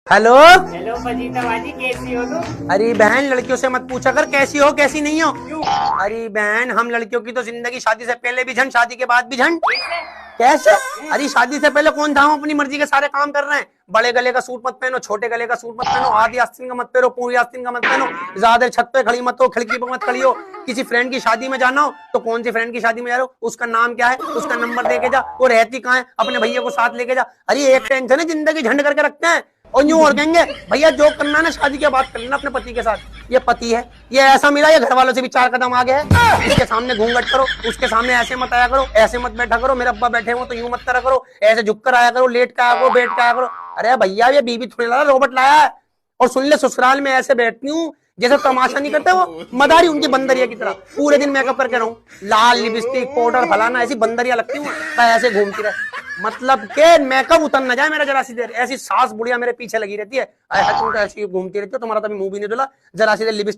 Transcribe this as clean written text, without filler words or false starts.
Hello. Hello बजीता बाजी, कैसी हो तुम? अरे बहन, लड़कियों से मत पूछा कर कैसी हो कैसी नहीं हो। क्यों? अरे बहन, हम लड़कियों की तो जिंदगी शादी से पहले भी झंड, शादी के बाद भी झंड। कैसे? कैसे? अरे शादी से पहले कौन था, हम अपनी मर्जी के सारे काम कर रहे हैं। बड़े गले का सूट मत पहनो, छोटे गले का सूट मत पहनो, आधी आस्तीन का मत पहनो, पूरी आस्तीन का मत पहनो, ज्यादा देर छत पे खड़ी मत हो, खिड़की पे मत खड़ी हो। किसी फ्रेंड की शादी में जाना हो तो कौन सी फ्रेंड की शादी में जा रहे हो, उसका नाम क्या है, उसका नंबर दे के जा, वो रहती कहाँ है, अपने भैया को साथ लेके जा। अरे एक टेंशन है, जिंदगी झंड करके रखते हैं। और यूं और कहेंगे भैया जो करना है ना शादी के बाद कर लेना अपने पति के साथ। ये पति है, ये ऐसा मिला, ये घर वालों से भी 4 कदम आगे है। इसके सामने घूंघट करो, उसके सामने ऐसे मत आया करो, ऐसे मत बैठा करो, मेरे अब्बा बैठे हो तो यूं मत करा करो, ऐसे झुक कर आया करो, लेट के आया करो, बैठ के आया करो। अरे भैया, ये बीबी थोड़ी लाया, रोबोट लाया है। और सुन ले, ससुराल में ऐसे बैठती हूँ जैसे तमाशा नहीं करते वो मदारी, उनकी बंदरिया की तरह पूरे दिन मेकअप करके रहूं, लाल लिपस्टिक पाउडर फलाना, ऐसी बंदरिया लगती हूँ, ऐसे घूमती रहे। मतलब के मेकअप उतर ना जाए मेरा जरा सी देर। ऐसी सास बुढ़िया मेरे पीछे लगी रहती है, तुम तो ऐसी घूमती रहती हो, तुम्हारा तो अभी मुंह भी नहीं धुला, जरा सी देर लिपस्टिक